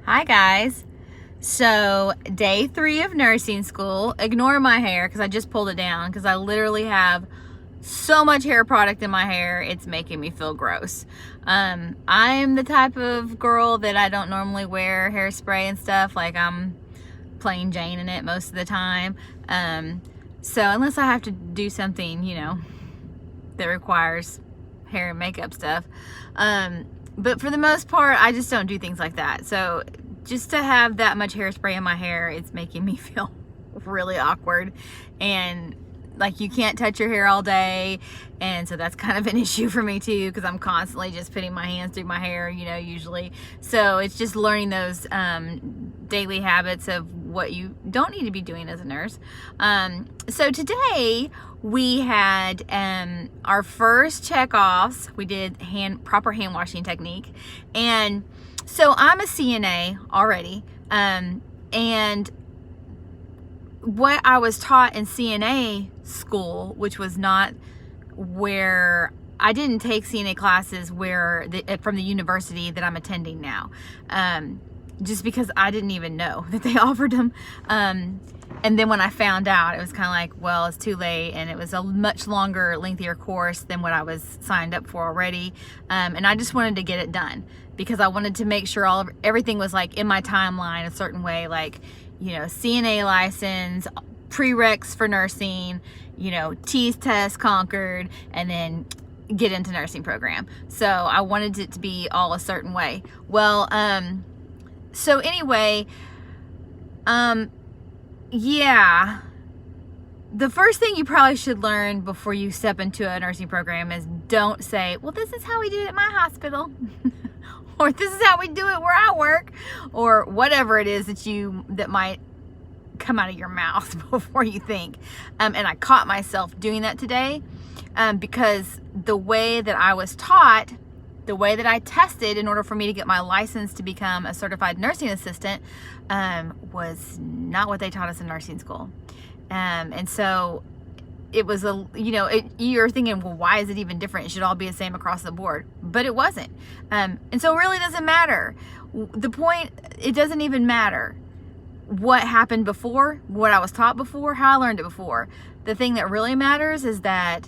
Hi guys. So day 3 of nursing school. Ignore my hair because I just pulled it down because I literally have so much hair product in my hair. It's making me feel gross. I am the type of girl that I don't normally wear hairspray and stuff. Like I'm plain Jane in it most of the time. So unless I have to do something, that requires hair and makeup stuff. But for the most part, I just don't do things like that. So just to have that much hairspray in my hair, it's making me feel really awkward. And like you can't touch your hair all day. And so that's kind of an issue for me too, because I'm constantly just putting my hands through my hair, usually. So it's just learning those daily habits of what you don't need to be doing as a nurse. So today we had our first check-offs. We did proper hand washing technique. And so I'm a CNA already. And what I was taught in CNA school, which was not where I didn't take CNA classes from the university that I'm attending now, just because I didn't even know that they offered them. And then when I found out, it was kind of like, well, it's too late, and it was a much longer, lengthier course than what I was signed up for already. And I just wanted to get it done because I wanted to make sure everything was like in my timeline a certain way, like, CNA license, prereqs for nursing, TEAS test conquered, and then get into nursing program. So I wanted it to be all a certain way. Well, so anyway, yeah, the first thing you probably should learn before you step into a nursing program is don't say, well, this is how we do it at my hospital. Or this is how we do it where I work, or whatever it is that might come out of your mouth before you think. And I caught myself doing that today because the way that I was taught, the way that I tested in order for me to get my license to become a certified nursing assistant was not what they taught us in nursing school. And so it was you're thinking, well, why is it even different? It should all be the same across the board, but it wasn't. And so it really doesn't matter. The point, it doesn't even matter what happened before, what I was taught before, how I learned it before. The thing that really matters is that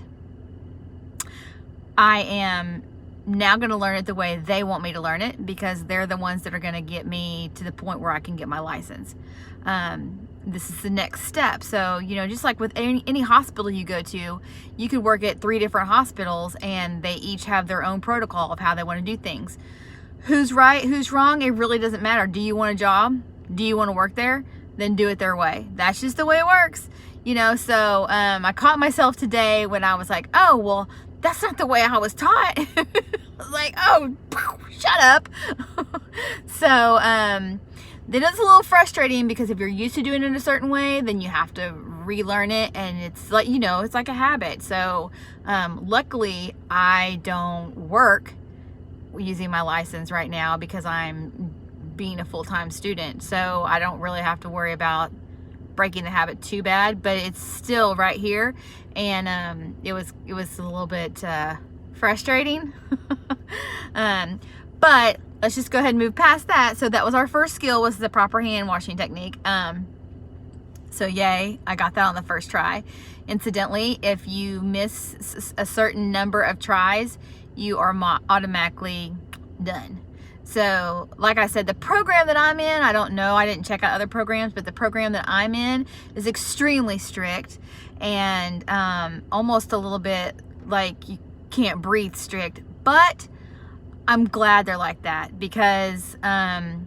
I am now going to learn it the way they want me to learn it, because they're the ones that are going to get me to the point where I can get my license. This is the next step. So, just like with any hospital you go to, you could work at 3 different hospitals and they each have their own protocol of how they want to do things. Who's right, who's wrong, it really doesn't matter. Do you want a job? Do you want to work there? Then do it their way. That's just the way it works. So I caught myself today when I was like, oh, well, that's not the way I was taught. I was like, oh, shut up. So then it's a little frustrating because if you're used to doing it a certain way, then you have to relearn it, and it's like, it's like a habit. So luckily I don't work using my license right now because I'm being a full-time student. So I don't really have to worry about breaking the habit too bad, but it's still right here. And it was a little bit frustrating. But let's just go ahead and move past that. So that was our first skill, was the proper hand washing technique. So yay, I got that on the first try. Incidentally, if you miss a certain number of tries, you are automatically done. So like I said, the program that I'm in, I don't know, I didn't check out other programs, but the program that I'm in is extremely strict and almost a little bit like you can't breathe strict. But I'm glad they're like that because that's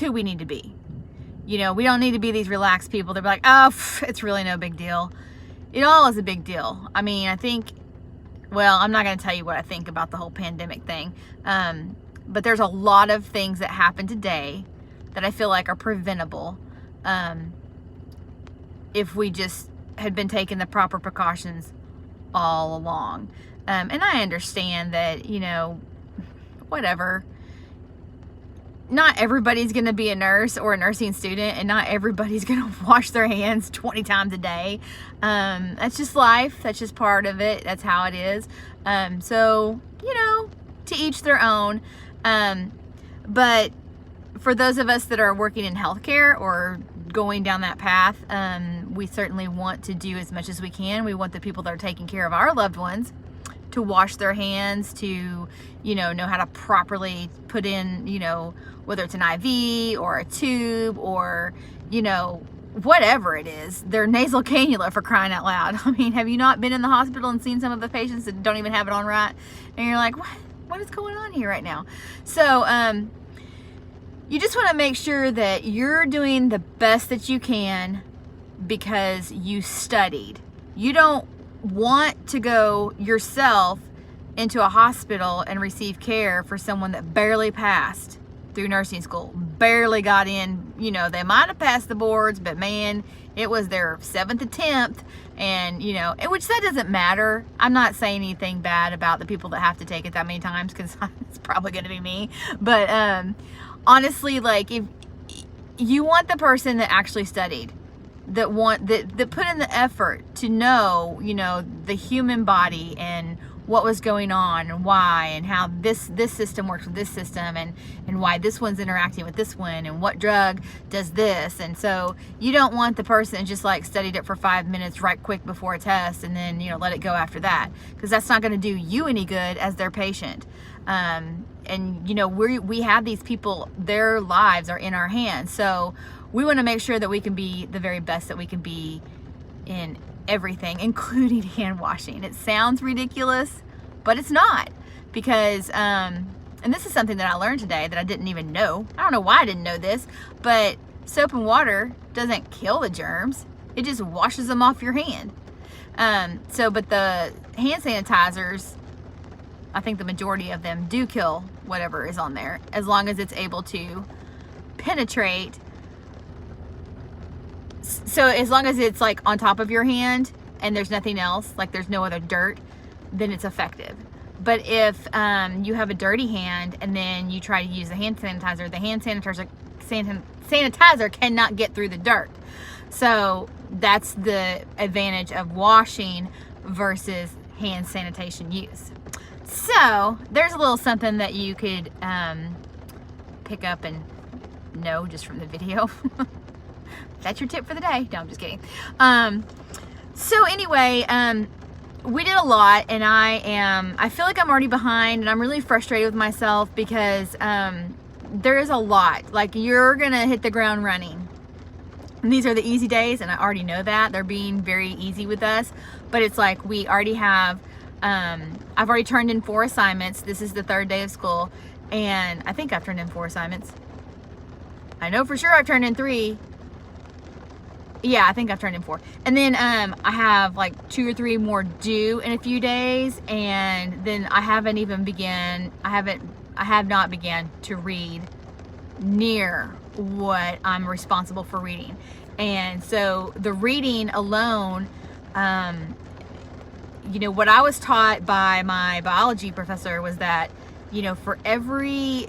who we need to be. We don't need to be these relaxed people. They're like, oh, it's really no big deal. It all is a big deal. I mean, I think, well, I'm not going to tell you what I think about the whole pandemic thing. But there's a lot of things that happen today that I feel like are preventable if we just had been taking the proper precautions all along. And I understand that, whatever. Not everybody's going to be a nurse or a nursing student, and not everybody's going to wash their hands 20 times a day. That's just life. That's just part of it. That's how it is. So, to each their own. But for those of us that are working in healthcare or going down that path, we certainly want to do as much as we can. We want the people that are taking care of our loved ones to wash their hands, to, know how to properly put in, whether it's an IV or a tube or, whatever it is, their nasal cannula, for crying out loud. I mean, have you not been in the hospital and seen some of the patients that don't even have it on right? And you're like, what is going on here right now? So, you just want to make sure that you're doing the best that you can because you studied. You don't want to go yourself into a hospital and receive care for someone that barely passed through nursing school, barely got in. They might have passed the boards, but man, it was their 7th attempt, and which that doesn't matter. I'm not saying anything bad about the people that have to take it that many times, because it's probably going to be me. But honestly, like, if you want the person that actually studied, that put in the effort to know, the human body and what was going on and why, and how this system works with this system, and why this one's interacting with this one, and what drug does this. And so you don't want the person that just like studied it for 5 minutes right quick before a test and then let it go after that, because that's not going to do you any good as their patient. And we have these people, their lives are in our hands, so we want to make sure that we can be the very best that we can be in everything, including hand washing. It sounds ridiculous, but it's not, because and this is something that I learned today that I didn't even know. I don't know why I didn't know this, but soap and water doesn't kill the germs. It just washes them off your hand. But the hand sanitizers, I think the majority of them do kill whatever is on there, as long as it's able to penetrate. So as long as it's like on top of your hand and there's nothing else, like there's no other dirt, then it's effective. But if you have a dirty hand and then you try to use the hand sanitizer cannot get through the dirt. So that's the advantage of washing versus hand sanitation use. So there's a little something that you could pick up and know just from the video. That's your tip for the day. No, I'm just kidding. So anyway, we did a lot, and I feel like I'm already behind, and I'm really frustrated with myself because there is a lot. Like, you're gonna hit the ground running. And these are the easy days, and I already know that. They're being very easy with us, but it's like we already have, I've already turned in 4 assignments. This is the 3rd day of school, and I think I've turned in 4 assignments. I know for sure I've turned in 3. Yeah, I think I've turned in 4. And then I have like 2 or 3 more due in a few days, and then I have not began to read near what I'm responsible for reading. And so the reading alone, what I was taught by my biology professor was that, for every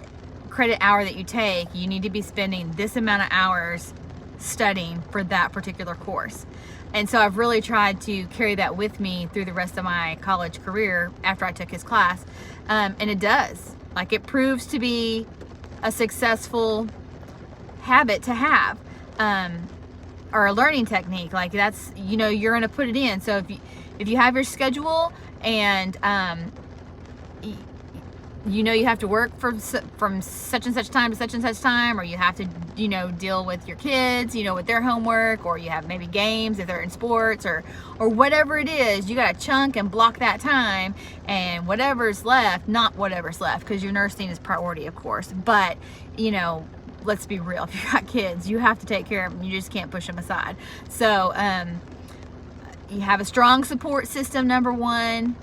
credit hour that you take, you need to be spending this amount of hours studying for that particular course. And so I've really tried to carry that with me through the rest of my college career after I took his class. And it does. Like, it proves to be a successful habit to have, or a learning technique. Like, that's, you're going to put it in. So if you have your schedule and you have to work from such and such time to such and such time, or you have to, deal with your kids, with their homework, or you have maybe games if they're in sports, or whatever it is, you got to chunk and block that time, and whatever's left, not whatever's left, because your nursing is priority, of course, but, let's be real, if you got kids, you have to take care of them. You just can't push them aside. So, you have a strong support system, number 1.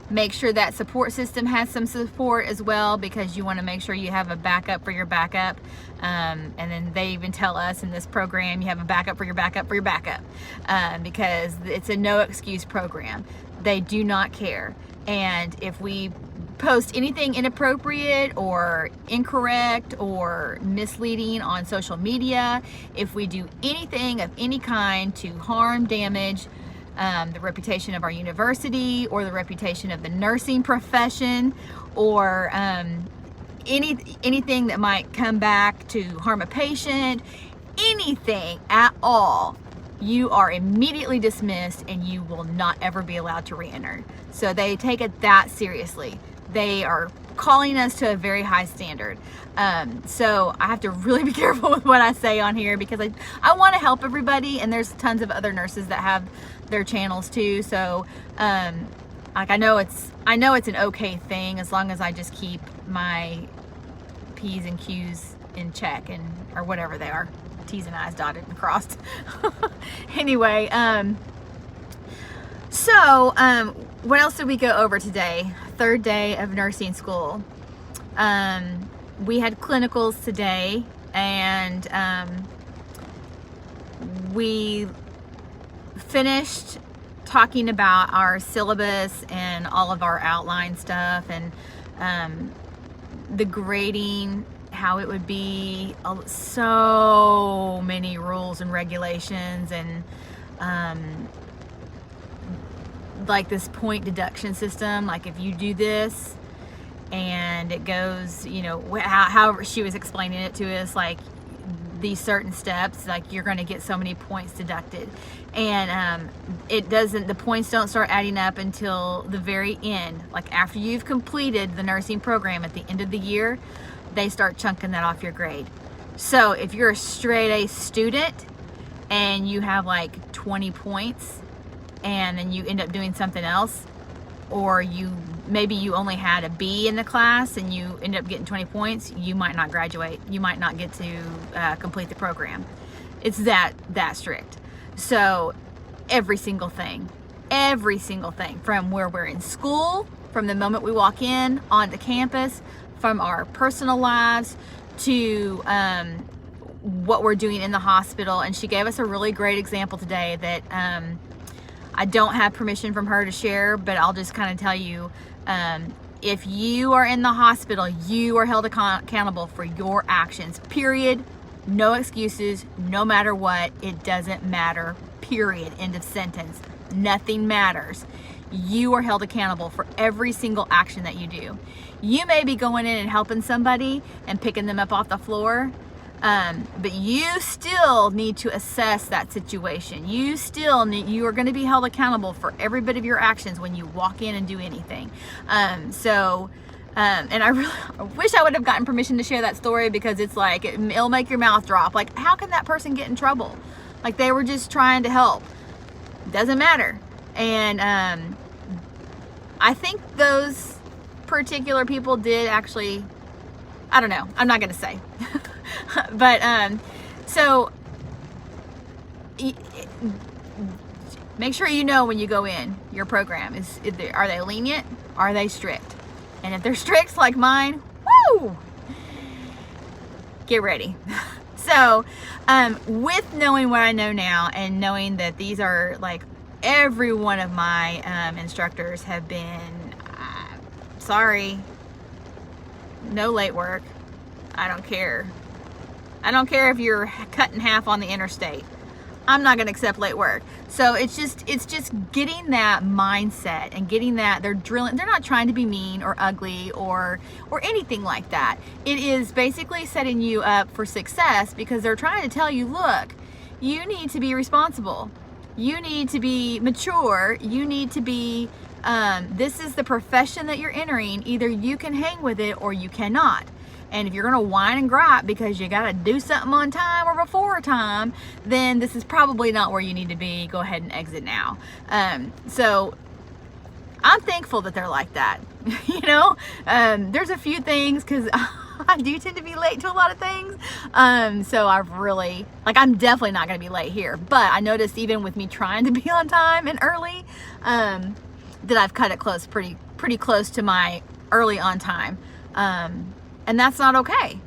Make sure that support system has some support as well, because you want to make sure you have a backup for your backup. And then they even tell us in this program, you have a backup for your backup for your backup, because it's a no excuse program. They do not care. And if we post anything inappropriate or incorrect or misleading on social media, if we do anything of any kind to harm, damage, the reputation of our university, or the reputation of the nursing profession, or anything that might come back to harm a patient, anything at all, you are immediately dismissed and you will not ever be allowed to re-enter. So they take it that seriously. They are calling us to a very high standard. So I have to really be careful with what I say on here, because I want to help everybody, and there's tons of other nurses that have their channels too. So like I know it's an okay thing as long as I just keep my P's and Q's in check, and or whatever they are, T's and I's dotted and crossed. Anyway, so what else did we go over today? Third day of nursing school. We had clinicals today, and we finished talking about our syllabus and all of our outline stuff, and the grading, how it would be so many rules and regulations, and like this point deduction system, like if you do this and it goes, you know, however she was explaining it to us, like these certain steps, like you're going to get so many points deducted, and the points don't start adding up until the very end. Like after you've completed the nursing program at the end of the year, they start chunking that off your grade. So if you're a straight A student and you have like 20 points, and then you end up doing something else, or maybe you only had a B in the class and you end up getting 20 points, you might not graduate. You might not get to complete the program. It's that strict. So every single thing, from where we're in school, from the moment we walk in onto campus, from our personal lives to what we're doing in the hospital. And she gave us a really great example today that I don't have permission from her to share, but I'll just kind of tell you, if you are in the hospital, you are held accountable for your actions, period. No excuses, no matter what. It doesn't matter, period. End of sentence. Nothing matters. You are held accountable for every single action that you do. You may be going in and helping somebody and picking them up off the floor, but you still need to assess that situation. You are going to be held accountable for every bit of your actions when you walk in and do anything. And I wish I would have gotten permission to share that story, because it's like, it'll make your mouth drop. Like, how can that person get in trouble? Like, they were just trying to help. Doesn't matter. And I think those particular people did actually, I don't know, I'm not going to say. But so make sure you know when you go in your program, are they lenient? Are they strict? And if they're strict like mine, woo, get ready. So with knowing what I know now, and knowing that these are like, every one of my instructors have been, sorry, no late work. I don't care. I don't care if you're cut in half on the interstate. I'm not going to accept late work. So it's just getting that mindset, and getting that they're not trying to be mean or ugly or anything like that. It is basically setting you up for success, because they're trying to tell you, look, you need to be responsible. You need to be mature. You need to be, this is the profession that you're entering. Either you can hang with it or you cannot. And if you're going to whine and gripe because you got to do something on time or before time, then this is probably not where you need to be. Go ahead and exit now. So I'm thankful that they're like that. You know, there's a few things, because I do tend to be late to a lot of things. So I've really, like, I'm definitely not going to be late here. But I noticed, even with me trying to be on time and early, that I've cut it close, pretty close to my early on time. And that's not okay.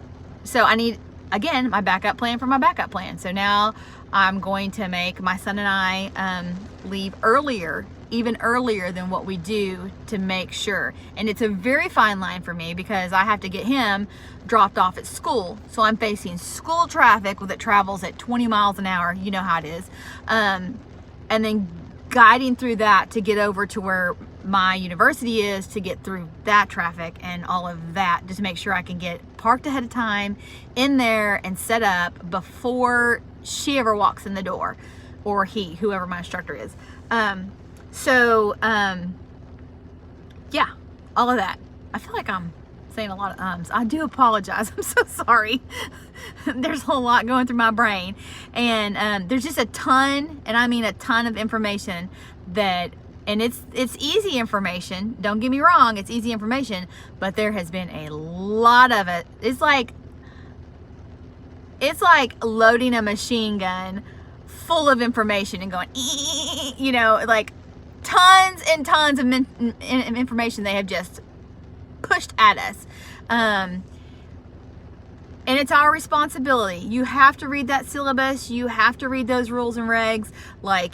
So I need, again, my backup plan for my backup plan. So now I'm going to make my son and I leave earlier, even earlier than what we do, to make sure. And it's a very fine line for me, because I have to get him dropped off at school. So I'm facing school traffic that travels at 20 miles an hour. You know how it is. And then guiding through that to get over to where my university is to get through that traffic and all of that, just to make sure I can get parked ahead of time in there and set up before she ever walks in the door, or he, whoever my instructor is. Yeah, all of that. I feel like I'm saying a lot of ums. I do apologize. I'm so sorry. There's a lot going through my brain, and there's just a ton, and I mean a ton of information that, and it's easy information. Don't get me wrong, it's easy information, but there has been a lot of it. It's like loading a machine gun full of information and going, you know, like tons and tons of information they have just pushed at us. And it's our responsibility. You have to read that syllabus. You have to read those rules and regs. Like,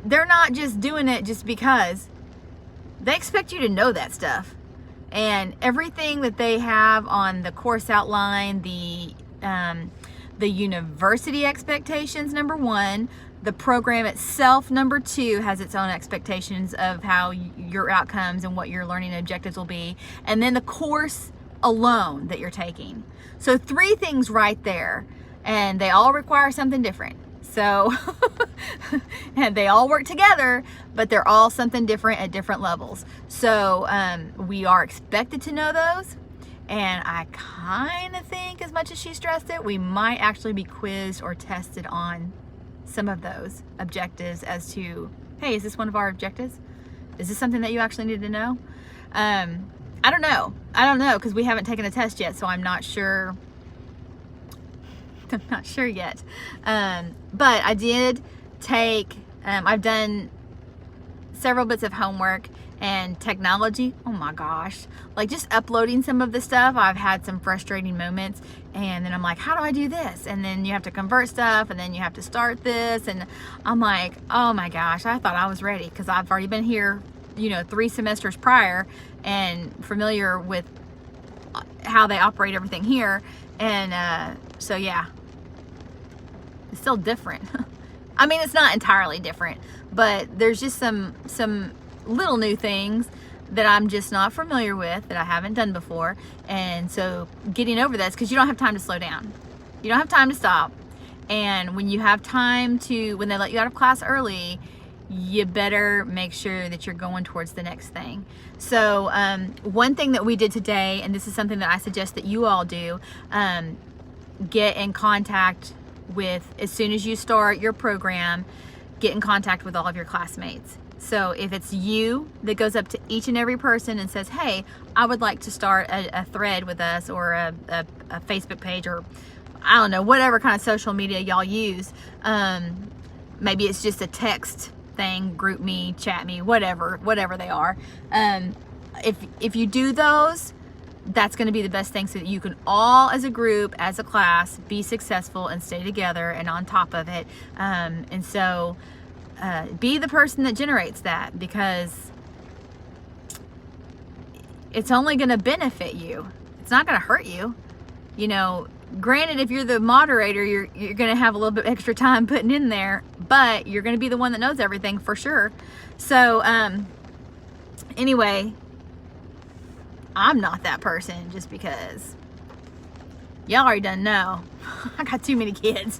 they're not just doing it just because. They expect you to know that stuff. And everything that they have on the course outline, the university expectations, number one, the program itself, number two, has its own expectations of how your outcomes and what your learning objectives will be. And then the course alone that you're taking. So 3 things right there, and they all require something different. So, and they all work together, but they're all something different at different levels. So we are expected to know those. And I kind of think, as much as she stressed it, we might actually be quizzed or tested on some of those objectives as to, hey, is this one of our objectives? Is this something that you actually need to know? I don't know, because we haven't taken a test yet, so I'm not sure. I'm not sure yet. But I did take, I've done several bits of homework and technology. Oh my gosh. Like, just uploading some of the stuff, I've had some frustrating moments. And then I'm like, how do I do this? And then you have to convert stuff, and then you have to start this. And I'm like, oh my gosh, I thought I was ready, because I've already been here, 3 semesters prior and familiar with how they operate everything here. And so yeah, it's still different. I mean, it's not entirely different, but there's just some little new things that I'm just not familiar with, that I haven't done before. And so getting over this, because you don't have time to slow down. You don't have time to stop. And when you have time to, when they let you out of class early, you better make sure that you're going towards the next thing. So one thing that we did today, and this is something that I suggest that you all do, get in contact with, as soon as you start your program, get in contact with all of your classmates. So if it's you that goes up to each and every person and says, hey, I would like to start a thread with us, or a Facebook page, or I don't know, whatever kind of social media y'all use. Maybe it's just a text thing, group me, chat me, whatever they are. If you do those, that's going to be the best thing, so that you can all, as a group, as a class, be successful and stay together and on top of it. And so be the person that generates that, because it's only going to benefit you. It's not going to hurt you. Granted, if you're the moderator, you're going to have a little bit extra time putting in there, but you're going to be the one that knows everything for sure. So anyway, I'm not that person, just because y'all already done know. I got too many kids.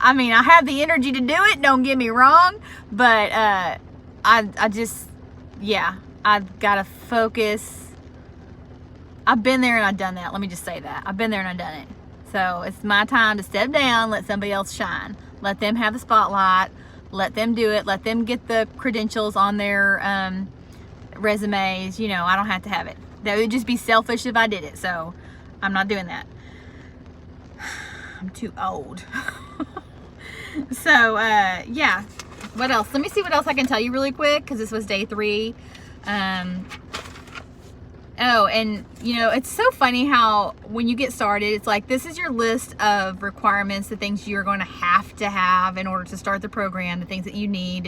I mean, I have the energy to do it, don't get me wrong, but I just, yeah, I've got to focus. I've been there and I've done that. Let me just say that. I've been there and I've done it. So it's my time to step down, let somebody else shine. Let them have the spotlight. Let them do it. Let them get the credentials on their resumes. I don't have to have it. That would just be selfish if I did it. So I'm not doing that. I'm too old. So yeah, what else? Let me see what else I can tell you really quick, because this was day 3. Oh, and it's so funny how when you get started, it's like, this is your list of requirements, the things you're going to have in order to start the program, the things that you need,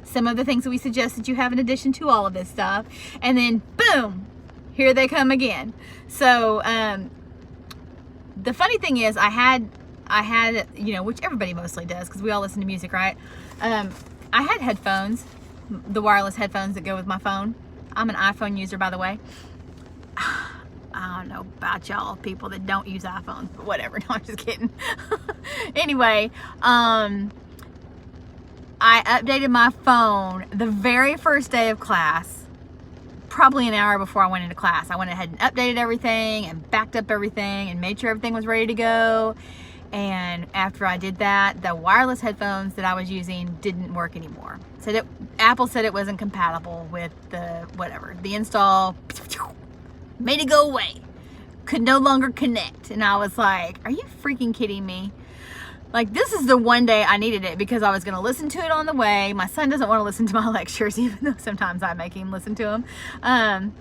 some of the things that we suggest that you have in addition to all of this stuff. And then boom, here they come again. So the funny thing is, I had, which everybody mostly does, because we all listen to music, right? I had headphones the wireless headphones that go with my phone. I'm an iPhone user, by the way. I don't know about y'all people that don't use iPhones, but whatever. No, I'm just kidding. Anyway, I updated my phone the very first day of class, probably an hour before I went into class. I went ahead and updated everything and backed up everything and made sure everything was ready to go. And after I did that, the wireless headphones that I was using didn't work anymore. So Apple said it wasn't compatible with the install made it go away. Could no longer connect. And I was like, are you freaking kidding me? Like, this is the one day I needed it because I was going to listen to it on the way. My son doesn't want to listen to my lectures, even though sometimes I make him listen to them.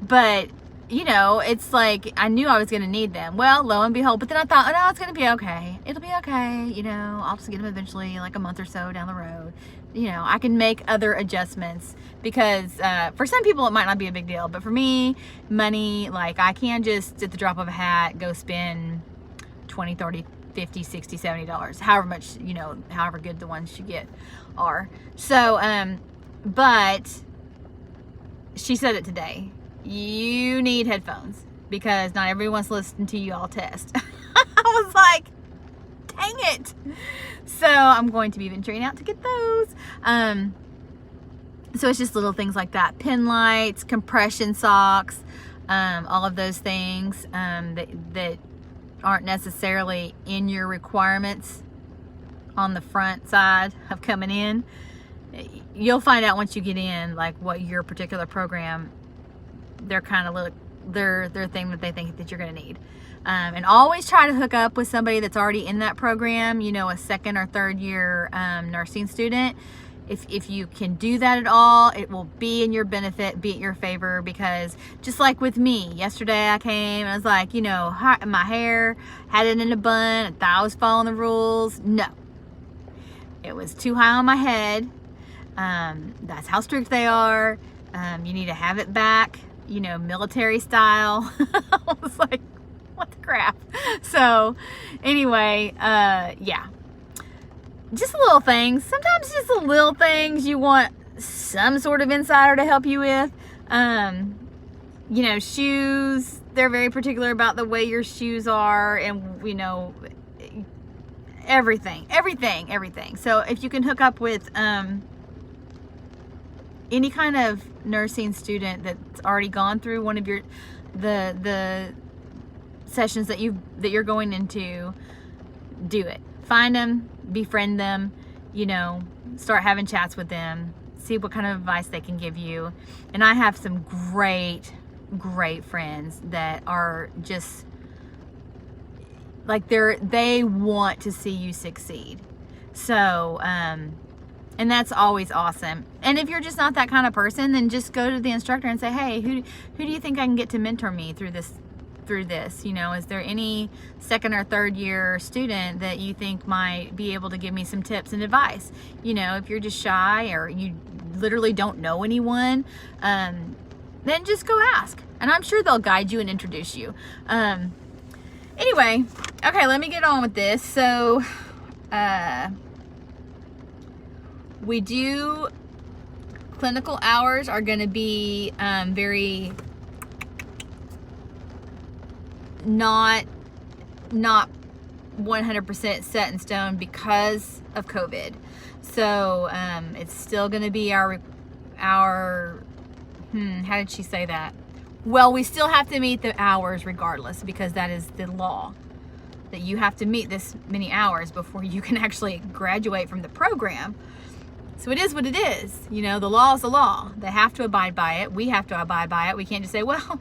But, you know, it's like I knew I was going to need them. Well, lo and behold. But then I thought, oh, no, it's going to be okay. It'll be okay. You know, I'll just get them eventually, like a month or so down the road. You know, I can make other adjustments because for some people it might not be a big deal. But for me, money, like I can just, at the drop of a hat, go spend $20, $30, $50, $60, $70, however much, you know, however good the ones you get are. So, but she said it today. You need headphones because not everyone's listening to you all test. I was like, dang it. So I'm going to be venturing out to get those. So it's just little things like that. Pin lights, compression socks, all of those things that aren't necessarily in your requirements on the front side of coming in. You'll find out once you get in, like what your particular program, they're kind of their thing that they think that you're going to need. And always try to hook up with somebody that's already in that program, you know, a second or third year nursing student. If you can do that at all, it will be in your benefit, be at your favor, because just like with me, yesterday I came and I was like, you know, my hair, had it in a bun, I thought I was following the rules. No. It was too high on my head. That's how strict they are. You need to have it back, you know, military style. I was like, what the crap? So anyway, yeah. Just little things. Sometimes just the little things you want some sort of insider to help you with. You know, shoes, they're very particular about the way your shoes are, and, you know, everything. So if you can hook up with any kind of nursing student that's already gone through one of your the sessions that you're going into, do it. Find them, befriend them, you know, start having chats with them, see what kind of advice they can give you. And I have some great friends that are just like they want to see you succeed. So and that's always awesome. And if you're just not that kind of person, then just go to the instructor and say, hey, who do you think I can get to mentor me through this? You know, is there any second or third year student that you think might be able to give me some tips and advice? You know, if you're just shy or you literally don't know anyone, then just go ask, and I'm sure they'll guide you and introduce you. Anyway, okay, let me get on with this. So we do, clinical hours are going to be very not 100% set in stone because of COVID. So it's still going to be our how did she say that? Well, we still have to meet the hours regardless, because that is the law, that you have to meet this many hours before you can actually graduate from the program. So it is what it is. You know, the law is the law. They have to abide by it. We have to abide by it. We can't just say, well,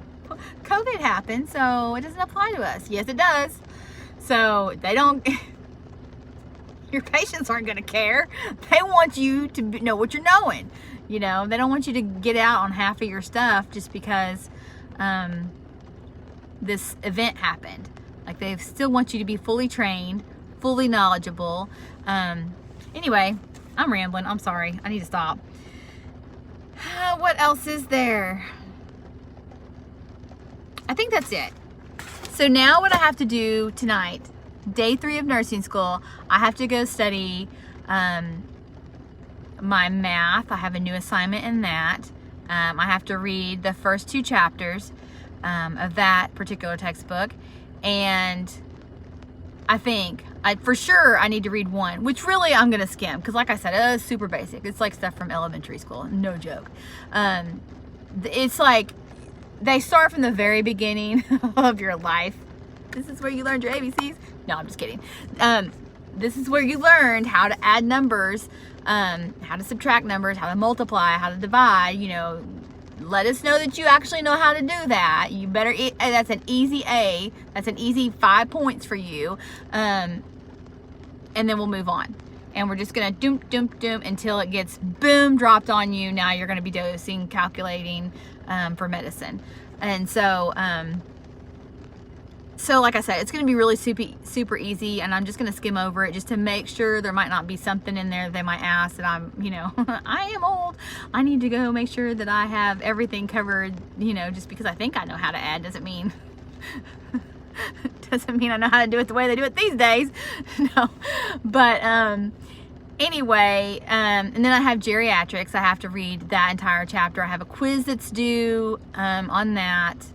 COVID happened, so it doesn't apply to us. Yes, it does. So they don't, your patients aren't going to care. They want you to know what you're knowing. You know, they don't want you to get out on half of your stuff just because this event happened. Like, they still want you to be fully trained, fully knowledgeable. Anyway, I'm rambling. I'm sorry. I need to stop. What else is there? I think that's it. So now what I have to do tonight, day 3 of nursing school, I have to go study my math. I have a new assignment in that. I have to read the first 2 chapters of that particular textbook, and I think for sure I need to read 1, which really I'm gonna skim, because like I said, it's super basic. It's like stuff from elementary school, no joke. It's like they start from the very beginning of your life. This is where you learned your ABCs. No, I'm just kidding. This is where you learned how to add numbers, how to subtract numbers, how to multiply, how to divide. You know, let us know that you actually know how to do that. You better, that's an easy A. That's an easy 5 points for you. And then we'll move on. And we're just gonna doom, doom, doom until it gets boom, dropped on you. Now you're gonna be dosing, calculating for medicine. And so, like I said, it's going to be really super easy, and I'm just going to skim over it just to make sure. There might not be something in there they might ask that I'm, you know, I am old. I need to go make sure that I have everything covered, you know, just because I think I know how to add doesn't mean I know how to do it the way they do it these days. No. But anyway, and then I have geriatrics. I have to read that entire chapter. I have a quiz that's due on that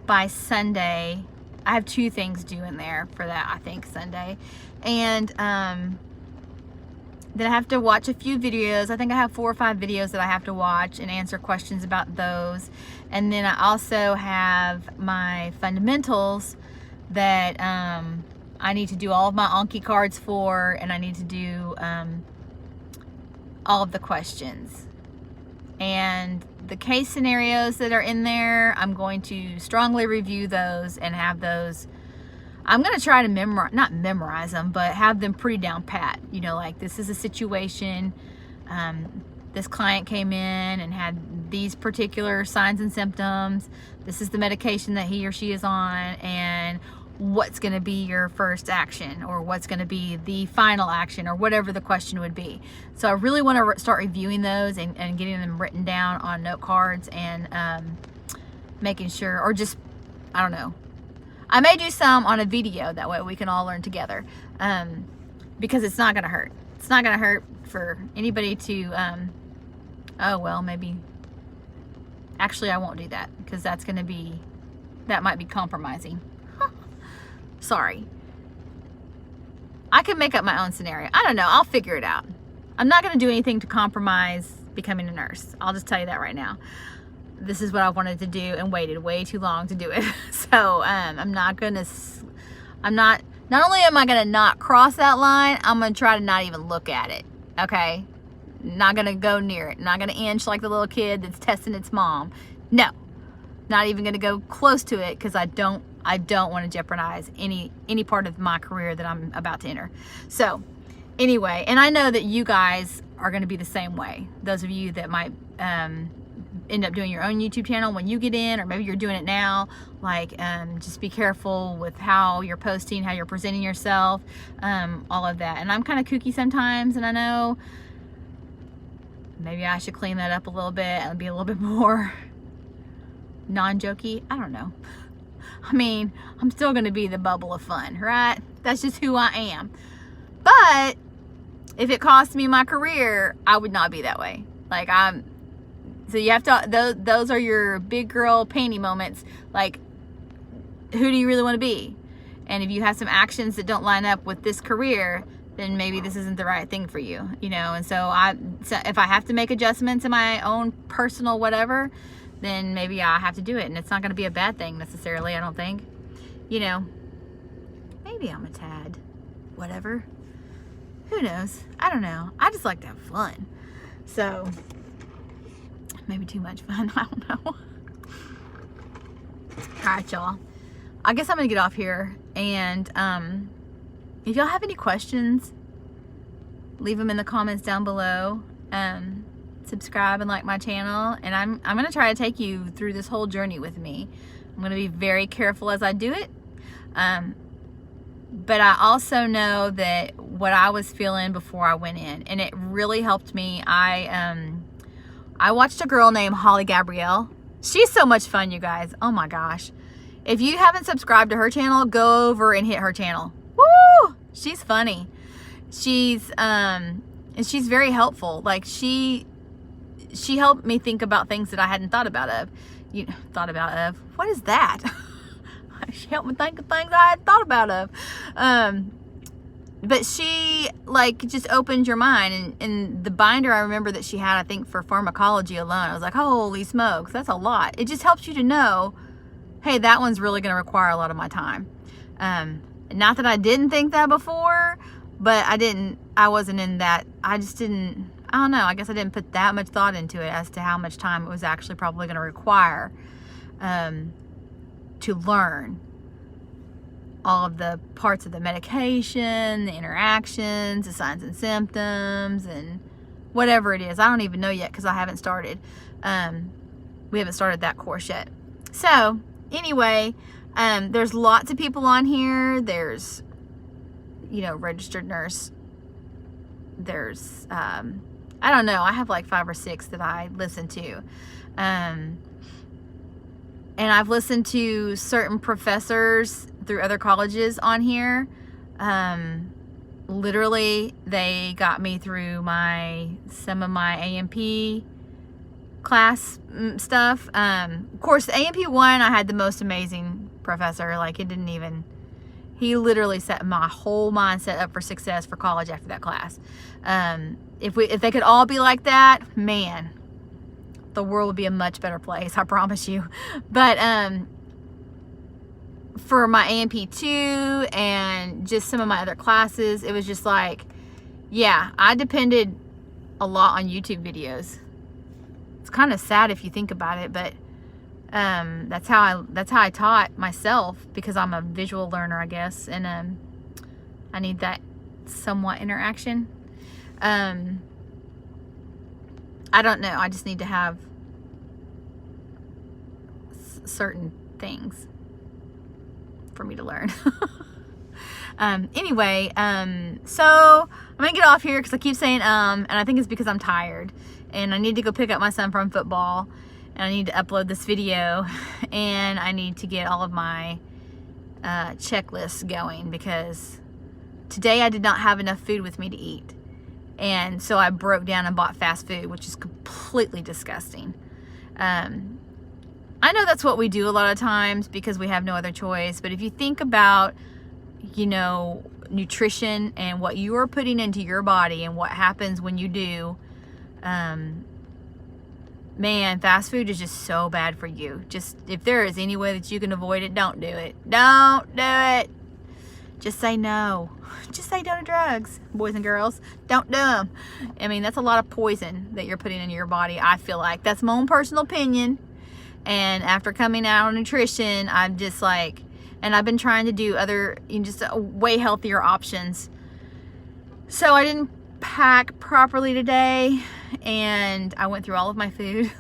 by Sunday. I have 2 things due in there for that, I think, Sunday. And then I have to watch a few videos. I think I have 4 or 5 videos that I have to watch and answer questions about those. And then I also have my fundamentals that I need to do all of my Anki cards for, and I need to do all of the questions. And the case scenarios that are in there, I'm going to strongly review those and have those. I'm going to try to not memorize them, but have them pretty down pat. You know, like, this is a situation. This client came in and had these particular signs and symptoms. This is the medication that he or she is on, and what's going to be your first action, or what's going to be the final action, or whatever the question would be. So I really want to start reviewing those and getting them written down on note cards, and making sure, or just, I don't know. I may do some on a video, that way we can all learn together, because it's not going to hurt. It's not going to hurt for anybody to, oh, well, maybe. Actually, I won't do that, because that might be compromising. Sorry. I could make up my own scenario. I don't know. I'll figure it out. I'm not going to do anything to compromise becoming a nurse. I'll just tell you that right now. This is what I wanted to do and waited way too long to do it. So I'm not going to, not only am I going to not cross that line, I'm going to try to not even look at it. Okay? Not going to go near it. Not going to inch like the little kid that's testing its mom. No. Not even going to go close to it, because I don't want to jeopardize any part of my career that I'm about to enter. So anyway, and I know that you guys are going to be the same way. Those of you that might end up doing your own YouTube channel when you get in, or maybe you're doing it now, like, just be careful with how you're posting, how you're presenting yourself, all of that. And I'm kind of kooky sometimes, and I know maybe I should clean that up a little bit and be a little bit more non-jokey. I don't know. I mean, I'm still going to be the bubble of fun, right? That's just who I am. But if it cost me my career, I would not be that way. Like, so you have to, those are your big girl panty moments. Like, who do you really want to be? And if you have some actions that don't line up with this career, then maybe this isn't the right thing for you, you know? And so if I have to make adjustments in my own personal whatever, then maybe I have to do it. And it's not going to be a bad thing necessarily, I don't think. You know, maybe I'm a tad whatever. Who knows? I don't know. I just like to have fun. So, maybe too much fun. I don't know. All right, y'all. I guess I'm going to get off here. And if y'all have any questions, leave them in the comments down below. Subscribe and like my channel, and I'm going to try to take you through this whole journey with me. I'm going to be very careful as I do it, but I also know that what I was feeling before I went in, and it really helped me. I watched a girl named Holly Gabrielle. She's so much fun, you guys. Oh my gosh. If you haven't subscribed to her channel, go over and hit her channel. Woo! She's funny. She's and she's very helpful. Like she helped me think about things that I hadn't thought about of. What is that? She helped me think of things I hadn't thought about of. But she like just opened your mind, and the binder I remember that she had, I think for pharmacology alone, I was like, holy smokes, that's a lot. It just helps you to know, hey, that one's really going to require a lot of my time. Not that I didn't think that before, but I wasn't in that. I don't know. I guess I didn't put that much thought into it as to how much time it was actually probably going to require to learn all of the parts of the medication, the interactions, the signs and symptoms, and whatever it is. I don't even know yet because I haven't started. We haven't started that course yet. So anyway, there's lots of people on here. There's, registered nurse. There's, I don't know. I have like 5 or 6 that I listen to. And I've listened to certain professors through other colleges on here. Literally, they got me through some of my A&P class stuff. Of course, A&P 1, I had the most amazing professor. Like, he literally set my whole mindset up for success for college after that class. If they could all be like that, man, the world would be a much better place, I promise you. But for my A&P 2 and just some of my other classes, it was just like, yeah, I depended a lot on YouTube videos. It's kind of sad if you think about it, but that's how I taught myself, because I'm a visual learner, I guess, and I need that somewhat interaction. I don't know. I just need to have certain things for me to learn. Anyway, so I'm gonna get off here because I keep saying and I think it's because I'm tired and I need to go pick up my son from football, and I need to upload this video, and I need to get all of my checklists going, because today I did not have enough food with me to eat. And so I broke down and bought fast food, which is completely disgusting. I know that's what we do a lot of times because we have no other choice. But if you think about, nutrition and what you are putting into your body and what happens when you do, man, fast food is just so bad for you. Just, if there is any way that you can avoid it, don't do it. Don't do it. Just say no. Just say no to drugs, boys and girls. Don't do them. I mean, that's a lot of poison that you're putting into your body, I feel like. That's my own personal opinion. And after coming out on nutrition, I'm just like, and I've been trying to do other, just way healthier options. So I didn't pack properly today, and I went through all of my food.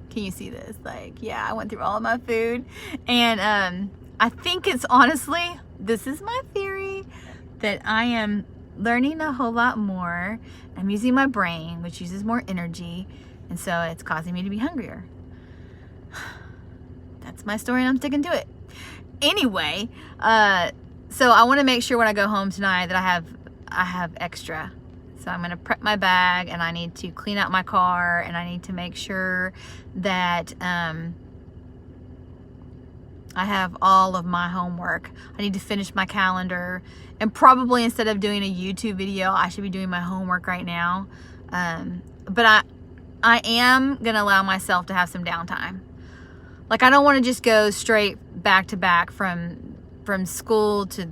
Can you see this? Like, yeah, I went through all of my food, and I think it's honestly, this is my theory, that I am learning a whole lot more. I'm using my brain, which uses more energy, and so it's causing me to be hungrier. That's my story, and I'm sticking to it. Anyway, so I want to make sure when I go home tonight that I have extra. So I'm going to prep my bag, and I need to clean out my car, and I need to make sure that I have all of my homework. I need to finish my calendar, and probably instead of doing a YouTube video, I should be doing my homework right now. But I am gonna allow myself to have some downtime. Like, I don't want to just go straight back to back from school to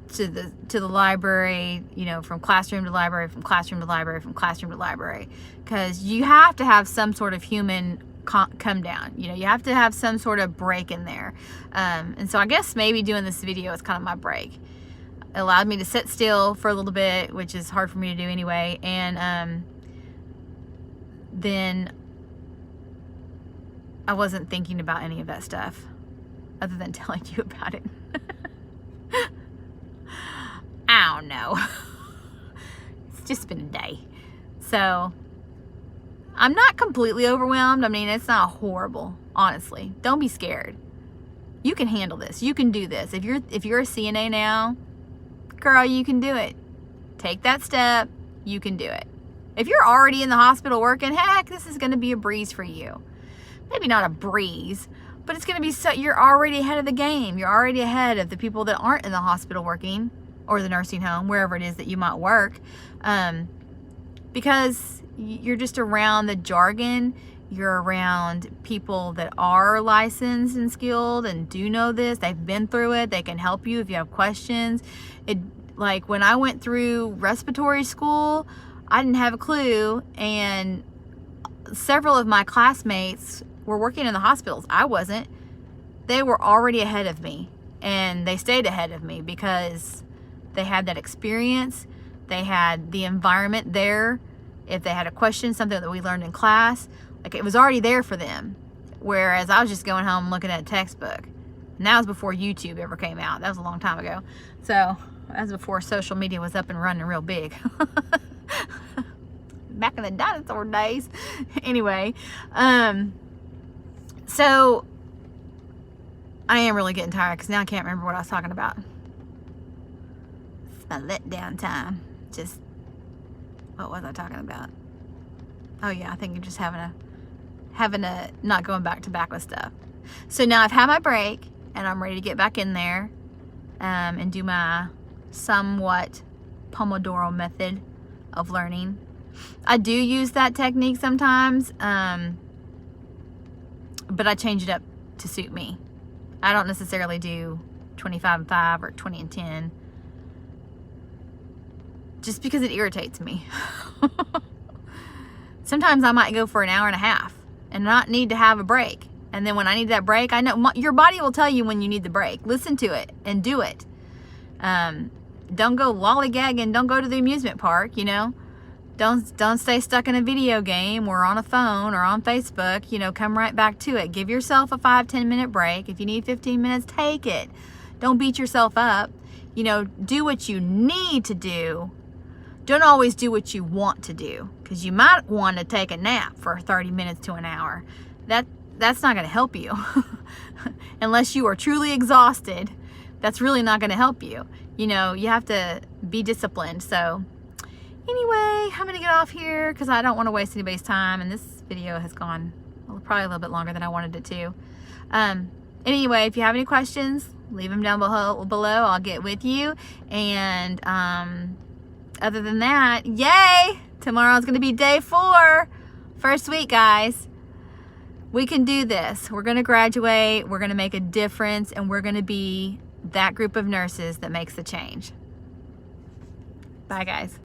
the library, from classroom to library, from classroom to library, from classroom to library, because you have to have some sort of human come down. You have to have some sort of break in there. And so I guess maybe doing this video is kind of my break. It allowed me to sit still for a little bit, which is hard for me to do anyway. And then I wasn't thinking about any of that stuff other than telling you about it. I don't know. It's just been a day. So I'm not completely overwhelmed. I mean, it's not horrible, honestly. Don't be scared. You can handle this. You can do this. If you're a CNA now, girl, you can do it. Take that step. You can do it. If you're already in the hospital working, heck, this is going to be a breeze for you. Maybe not a breeze, but it's going to be so, you're already ahead of the game. You're already ahead of the people that aren't in the hospital working, or the nursing home, wherever it is that you might work, because you're just around the jargon. You're around people that are licensed and skilled and do know this. They've been through it. They can help you if you have questions. Like when I went through respiratory school, I didn't have a clue, and several of my classmates were working in the hospitals. I wasn't. They were already ahead of me, and they stayed ahead of me because they had that experience. They had the environment there. If they had a question, something that we learned in class, like it was already there for them. Whereas I was just going home looking at a textbook. And that was before YouTube ever came out. That was a long time ago. So that was before social media was up and running real big. Back in the dinosaur days. Anyway, so I am really getting tired because now I can't remember what I was talking about. It's my letdown time. Just, what was I talking about? Oh yeah, I think I'm just having a not going back to back with stuff. So now I've had my break and I'm ready to get back in there and do my somewhat Pomodoro method of learning. I do use that technique sometimes, but I change it up to suit me. I don't necessarily do 25 and 5 or 20 and 10 just because it irritates me. Sometimes I might go for an hour and a half and not need to have a break. And then when I need that break, I know your body will tell you when you need the break. Listen to it and do it. Don't go lollygagging. Don't go to the amusement park, you know. Don't stay stuck in a video game or on a phone or on Facebook. You know, come right back to it. Give yourself a 5-10 minute break. If you need 15 minutes, take it. Don't beat yourself up. You know, do what you need to do. Don't always do what you want to do, because you might want to take a nap for 30 minutes to an hour. That's not going to help you. Unless you are truly exhausted, that's really not going to help you. You know, you have to be disciplined. So anyway, I'm going to get off here because I don't want to waste anybody's time. And this video has gone probably a little bit longer than I wanted it to. Anyway, if you have any questions, leave them down below. I'll get with you. And other than that, yay! Tomorrow's going to be day 4. First week, guys. We can do this. We're going to graduate. We're going to make a difference. And we're going to be that group of nurses that makes the change. Bye, guys.